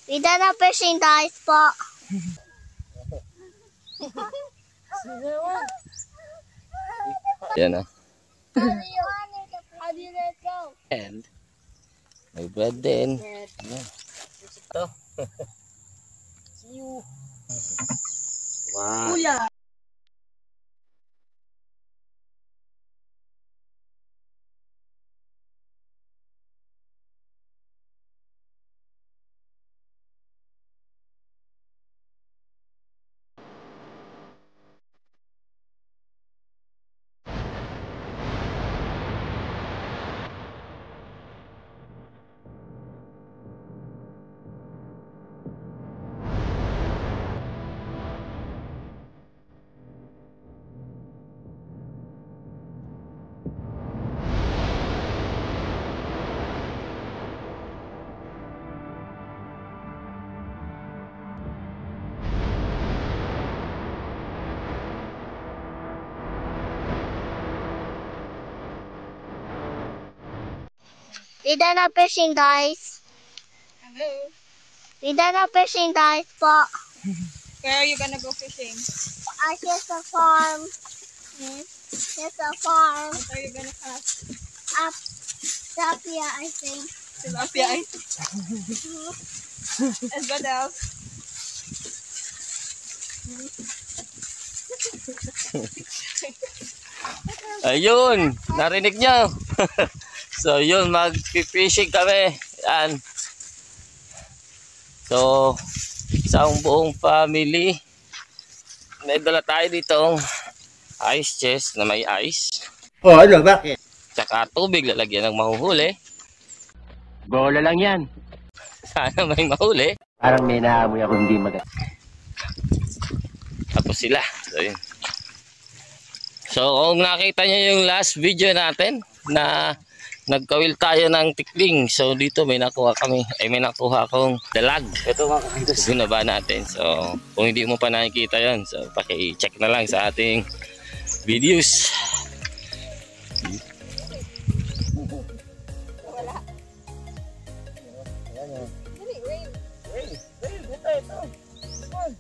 We done a fishing dice spot. Yan o. How do you let go? And may bread din. Ito. See you. Wow. Kuya. We done a fishing dice. Hello. We done a fishing dice spot. Where are you gonna go fishing? Here's the farm. Here's the farm. What are you gonna catch? Up, tilapia, I think. Tilapia, I think. And what else? Ayun, narinig niyo. So yun, mag-fishing kami. Yan. So, isang buong family. May dala tayo ditong ice chest na may ice. Oh, ano, bakit? Tsaka tubig, lalagyan ng mahuhuli. Bola lang yan. Sana may mahuli. Parang may naamoy ako hindi maganda. Tapos sila. So yun. So kung nakita nyo yung last video natin na nagkawil tayo ng tikling. So dito may nakuha kami. May nakuha akong dalag. Ito mga kakaidos. Binaba natin. So kung hindi mo pa nakikita yun, so paki-check na lang sa ating videos. Wala. Dali, rain. Rain, buta ito. This one.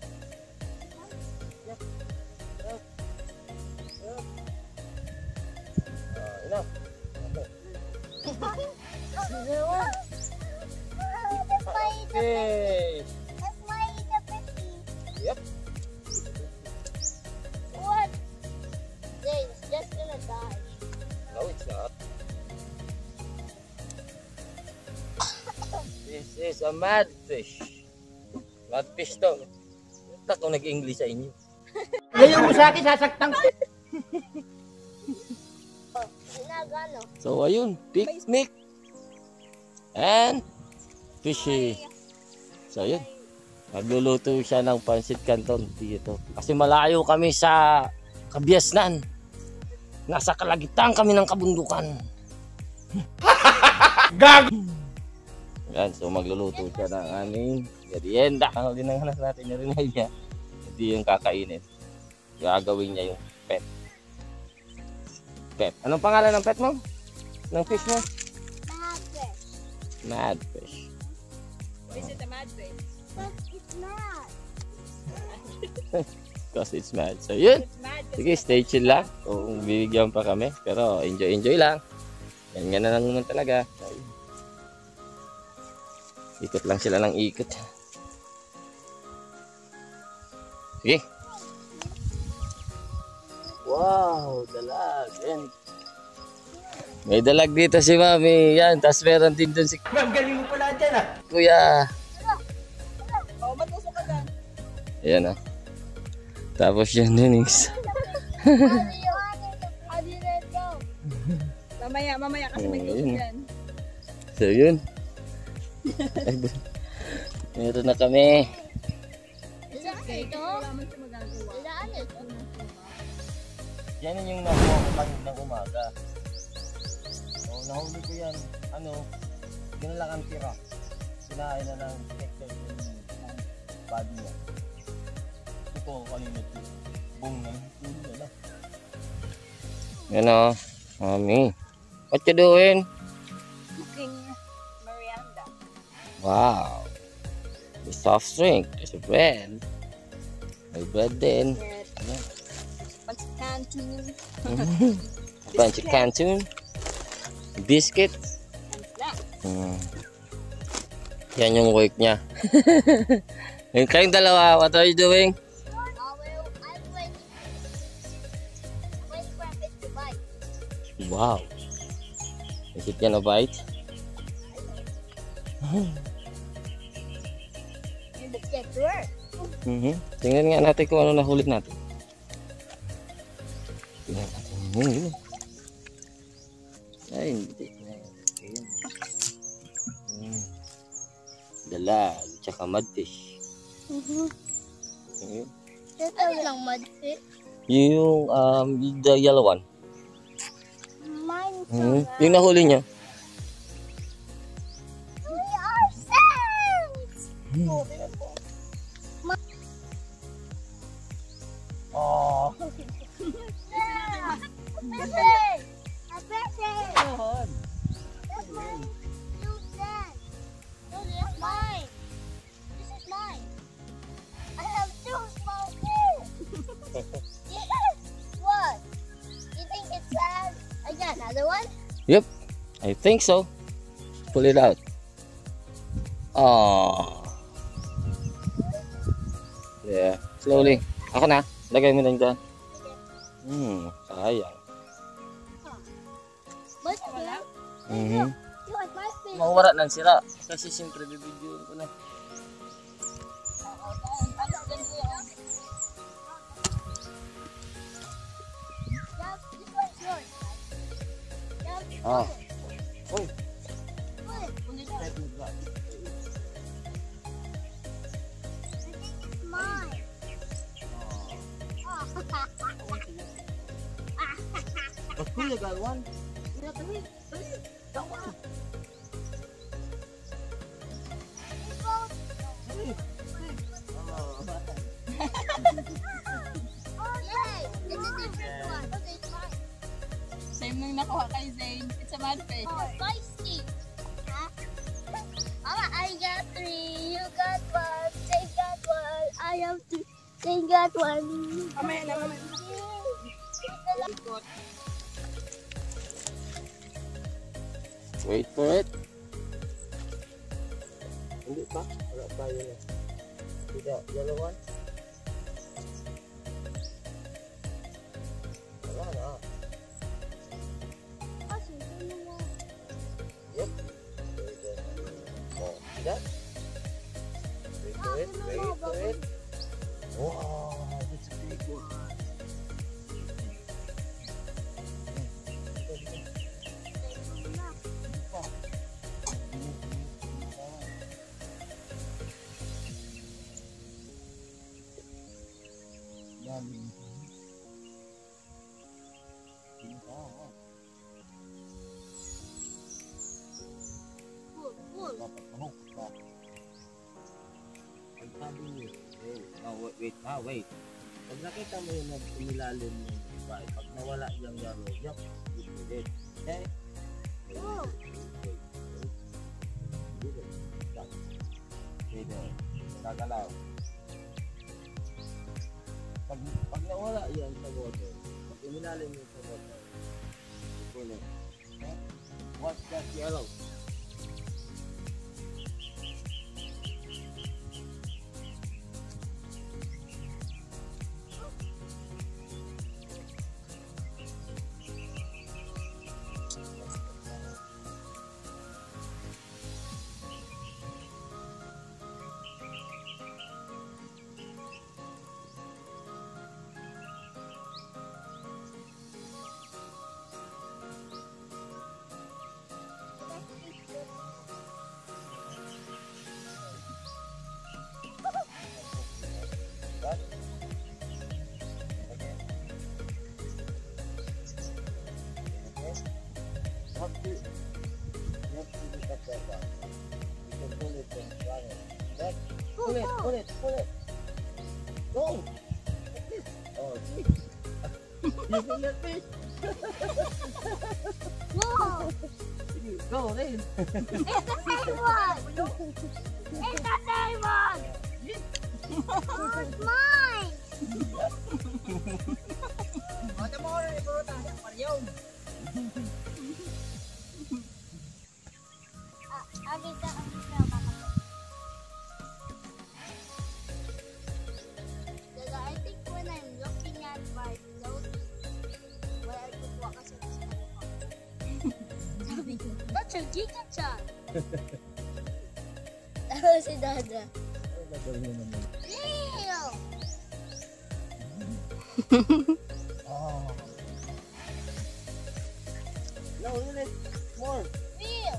Enough. Okay. That's why the fishy. Yep. What? James, just gonna die. No, it's not. This is a madfish. Madfish to. Basta kung nag-English sa inyo. Ngayon mo sa akin, sasaktan ko. Nagano. So ayun, picnic and fishy. So ayun, magluluto siya ng pansit canton dito. Kasi malayo kami sa Kabiasnan. Nasa kalagitan kami ng kabundukan. Gag! Yan, so magluluto siya ng aming merienda. Ang linanghanas natin na rin niya. Hindi yung kakainin. Gagawin niya yung pet. Pet. Anong pangalan ng pet mo? Ng fish mo? Madfish. Madfish. Is it a mad fish? But it's mad. Because it's mad. So yun. It's mad. Sige, stay chill lang. Kung bibigyan pa kami. Pero enjoy lang. Yan na lang naman talaga. Ikot lang sila ng ikot. Sige. Wow, dalag. Yan. May dalag dito si Mami. Yan, tapos meron din dun si Ang galing mo pala dyan ah. Kuya. Oh, matusok ka dyan. Ayan ah. Tapos yan din isa. How do you let go? Mamaya kasi may tusok Ayun. dyan. So yun. Meron na kami. Ilaan ito? Wala man siya magagawa. Ilaan ito? Yan yung nakuha ko kanina ng umaga. So nahuli ko yan. Ano, ginalak ang tira. Sinain na ng texture yung body niya. Ito kanina ito. Boom na. Yan o. Mami. What you doing? Cooking merienda. Wow. May soft drink. There's a bread. May bread din. Pag-canteen. Bunch of canteen. Biscuit. Yan yung work niya. Yung kayong dalawa, what are you doing? Well, I'm waiting for a fish to bite. Wow. Is it gonna bite? Let's get to work. Tingnan nga natin kung ano nahuli natin. Tingnan natin. Ay, hindi. Dalag, tsaka mudfish. Ayun. Ano lang mudfish? Yung the yellow one. Mine. Yung nahuli niya. We are friends. Oh. Yeah. Fishing. A fishing. That's mine. You said. No, this is mine. This is mine. I have two small fish. Yes. What? You think it's sad? I got another one. Yep, I think so. Pull it out. Oh. Yeah, slowly. Ako na. Lagay mo na dyan. Sayang. Look at that. Mhm. You like my fish? Mawara ng sira. Kasi siyempre bibidyoin ko na. Yeah, this one's yours. Yeah, Ah. Uy. I think it's mine. But you got one. Oh, yay! It's a different one. Okay, it's mine. Same nung nakuha kay Zane. It's a mudfish. Oh, feisty. Huh? Mama, I got 3. You got 1. They got 1. I have 2. They got 1. Mamaya na, mamaya na. Wait for it. Hindi pa? Wala pa yun eh. Tidak, yellow one. Wala na. Yep. Oh, tidak. Wait for it, wait for it. Wow, that's a big one. Wait. Pag nakita mo yung umilalim ng bike, pag nawala yung yaro, yup, you did it. Okay? Oh. Wait there. Gagalaw. Pag nawala yan sa water, pag umilalim yung sa water, you pull it. Okay? Watch that yellow. Pull it. Go. Oh, see? You feel that fish? Whoa! Go, Rain. It's the same one! It's the same one! Giga-chan. Ano si Dada? Leo! No, ulit. More. Leo!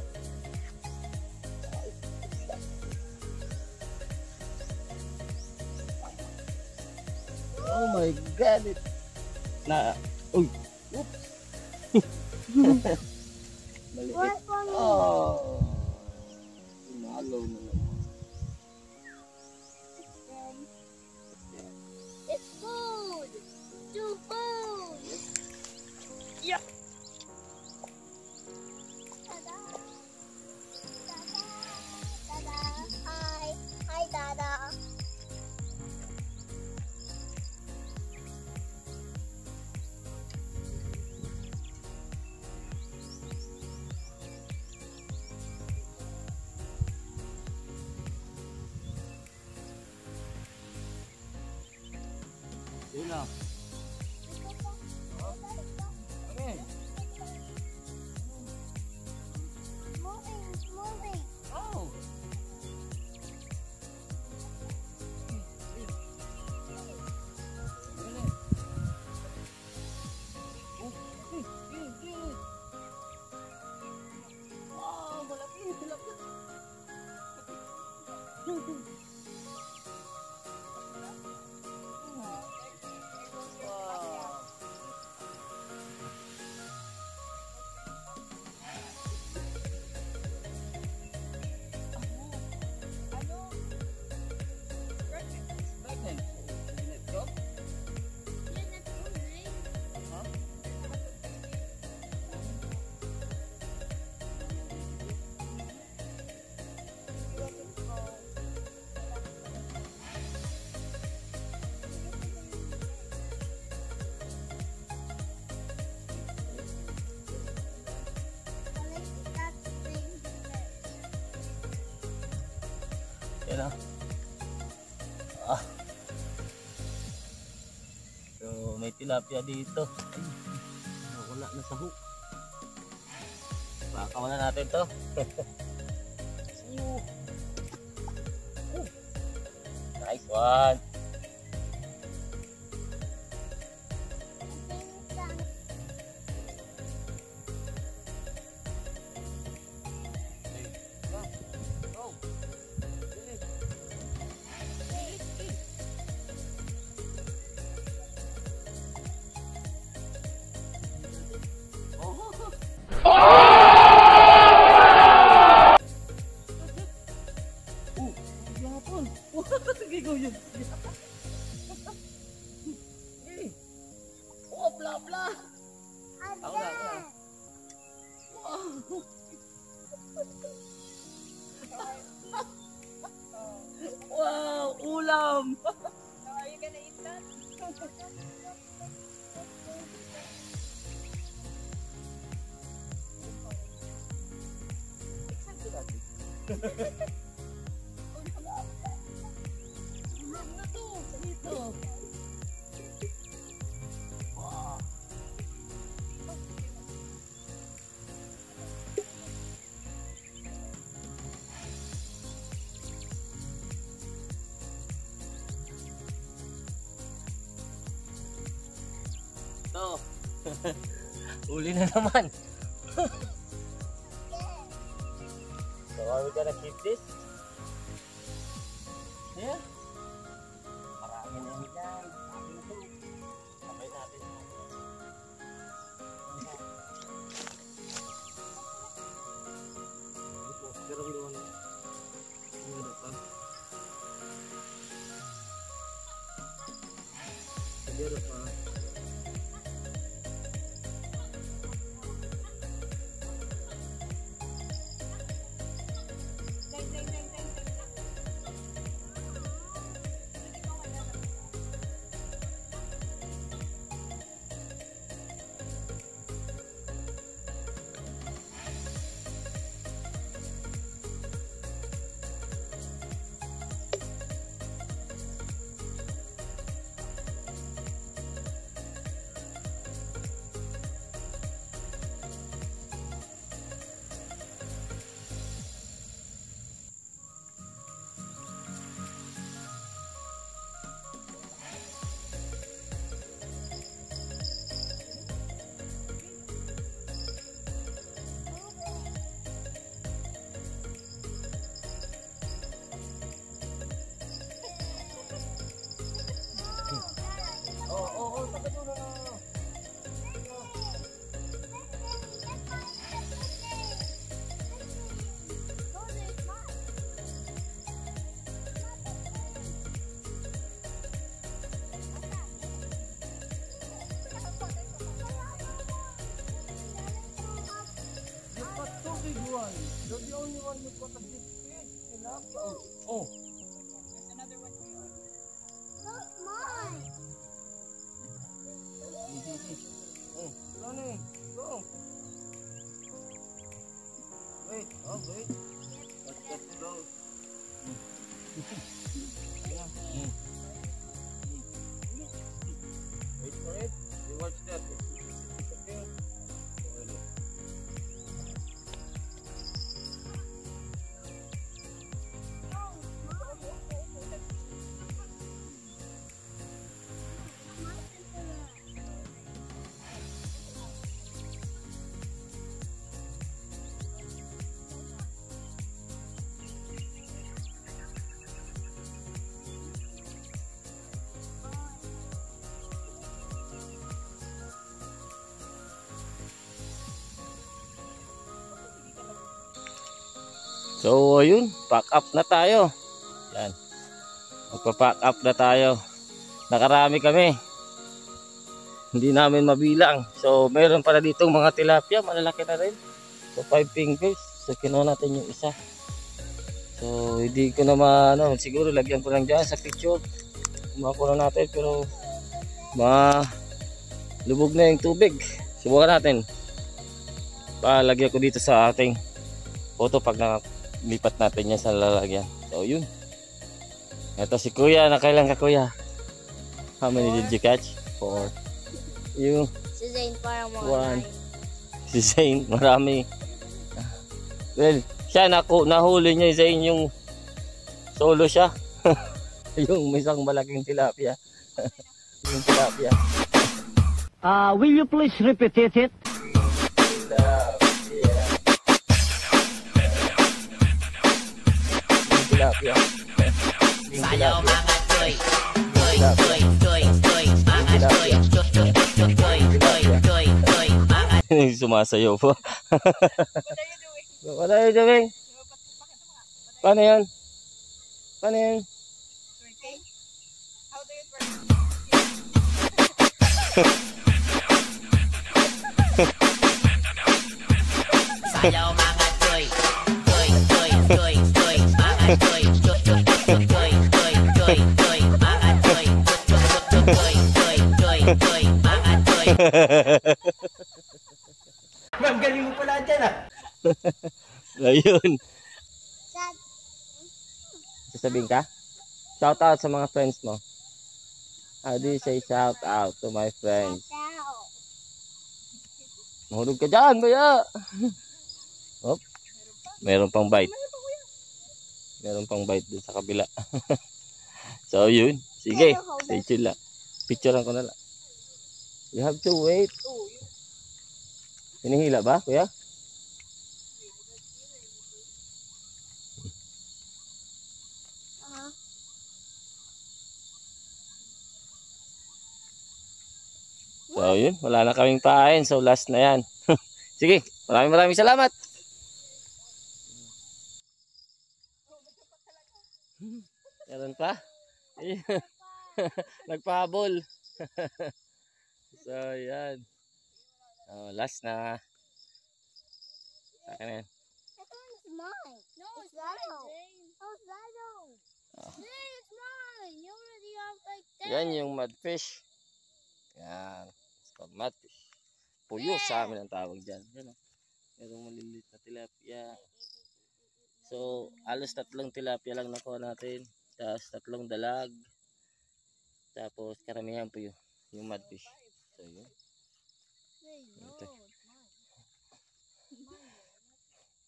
Oh my God. Uy. Oops. Maliit. What for me? Oh. Nalo na naman. It's food! Do food! Yeah! Dada! Dada! Dada! Hi! Hi, Dada! Yun na. Okay. Moving, it's moving. Oh. Wow, malaki, malaki. Wow. Pregnant. Let's go. You're not moving. Huh? I like that thing. Yan na. Ah. So, may tilapia dito. Ay, wala na sa hook. Baka muna natin to. Nice one. Yapon. Gigaw yun. Oh, bla bla. Ako na, ako na. Wow, ulam. Are you gonna eat that? Ulam na to. Dito. Wow. So, uli na naman. So, are we gonna keep this? Yeah. Marami na yun yan. Marami na to. Sabay natin. Pero doon. Ano pa? Pero pa. Oh. There's another one here. That's mine. Oh, running. Go. Wait. Oh, wait. Let's get close. Yeah. Wait for it. You watch that. It's okay. Really. So, ayun, pack up na tayo. Yan. Magpa-pack up na tayo. Nakarami kami. Hindi namin mabilang. So, meron pala ditong mga tilapia. Malalaki na rin. So, 5 fingers. So, kinuha natin yung isa. So, hindi ko naman, siguro lagyan ko lang dyan sa picture. Kumuha ko na natin, pero lubog na yung tubig. Subukan natin. Palagyan ko dito sa ating photo pag lipat natin yan sa lalagyan. So yun. Ito si Kuya. Nakailan ka, Kuya? How many did you catch? 4. You? Si Zane parang mga 1. Si Zane. Marami. Well, siya nahuli niya Zane yung solo siya. Yung may isang malaking tilapia. Yung tilapia. Will you please repeat it? Tilapia. Sayaw mga toy. Toy, toy, toy, toy. Mga toy. Toy, toy, toy, toy. Sumasayaw po. What are you doing? What are you doing? Paano yan? Paano yan? Twerking? How do you twerk? Sayaw mga toy. Toy, toy, toy, toy. Mga toy. Toy, toy, toy, toy, toy. Mga toy. Toy, toy, toy, toy. Mga toy. Ma'am, galing mo pala dyan ah. Ayun. Sad. Sasabihin ka? Shout out sa mga friends mo. How do you say shout out to my friends? Out. Mahulog ka dyan, Kuya. Hop. Meron pang bite. Meron pang bite dun sa kabila. So yun. Sige. Stay chill lang. Picturean ko na lang. You have to wait. Hinihila ba, Kuya? So yun, wala na kaming pain. So last na yan. Sige, maraming salamat. Meron pa? Nagpahabol. So yan. Last na. Akin na yan. That one is mine. No, it's Zano. Oh, Zano. Zane, it's mine. You already have like 10. Yan yung mudfish. Yan. It's called mudfish. Puyo sa amin ang tawag dyan. Yan o. Merong maliliit na tilapia. So, alos 3 tilapia lang nakuha natin. Tapos 3 dalag. Tapos karamihan po yung mudfish. So, yun. Ito.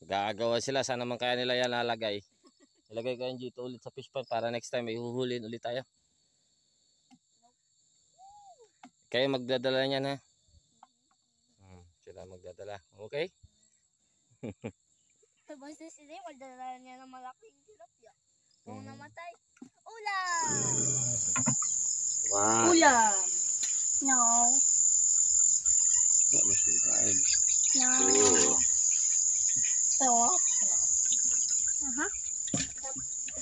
Gagawa sila. Sana naman kaya nila yan lalagay. Ilagay ko yan dito ulit sa fish pan para next time may huhulin ulit tayo. Kayo magdadala niyan ha. Sila magdadala. Okay? Tapos si Zane, magdala niya ng malaking tilapia. Kung namatay, ulam! Wow. Ulam! No. No. So,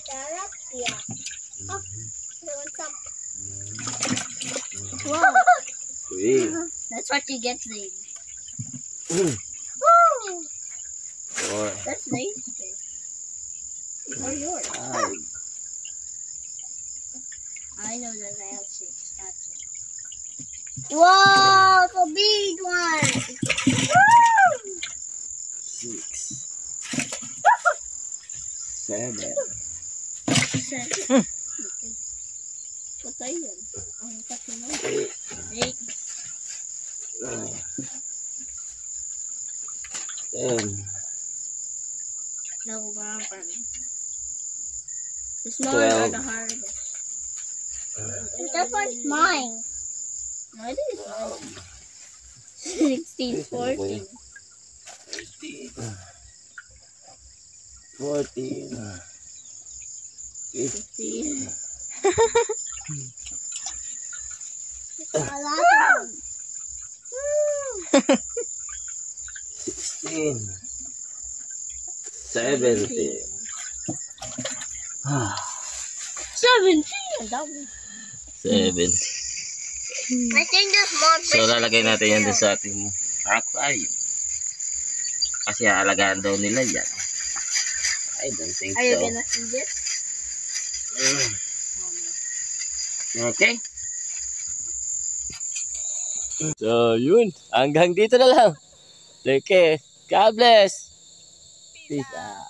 tilapia. Oh, there was some. Wow. Sweet. That's what you get, Zane. Four. That's Zane's fish. Or yours. 5. I know that I have 6. That's it. Whoa, the big one. 6. 7. 7. Patay yan. Ang kasi mo. 8. 10. No, the smaller are 12. the hardest. That one's mine. No, it is mine. 16, 14. 14. 15. A lot of them. 16. 17. 17. That was 17. I think there's more So lalagay natin yan doon sa ating aquarium. Kasi aalagaan daw nila yan. I don't think Are you so. gonna feed it? Okay. So yun, hanggang dito na lang. Okay, God bless. Peace out.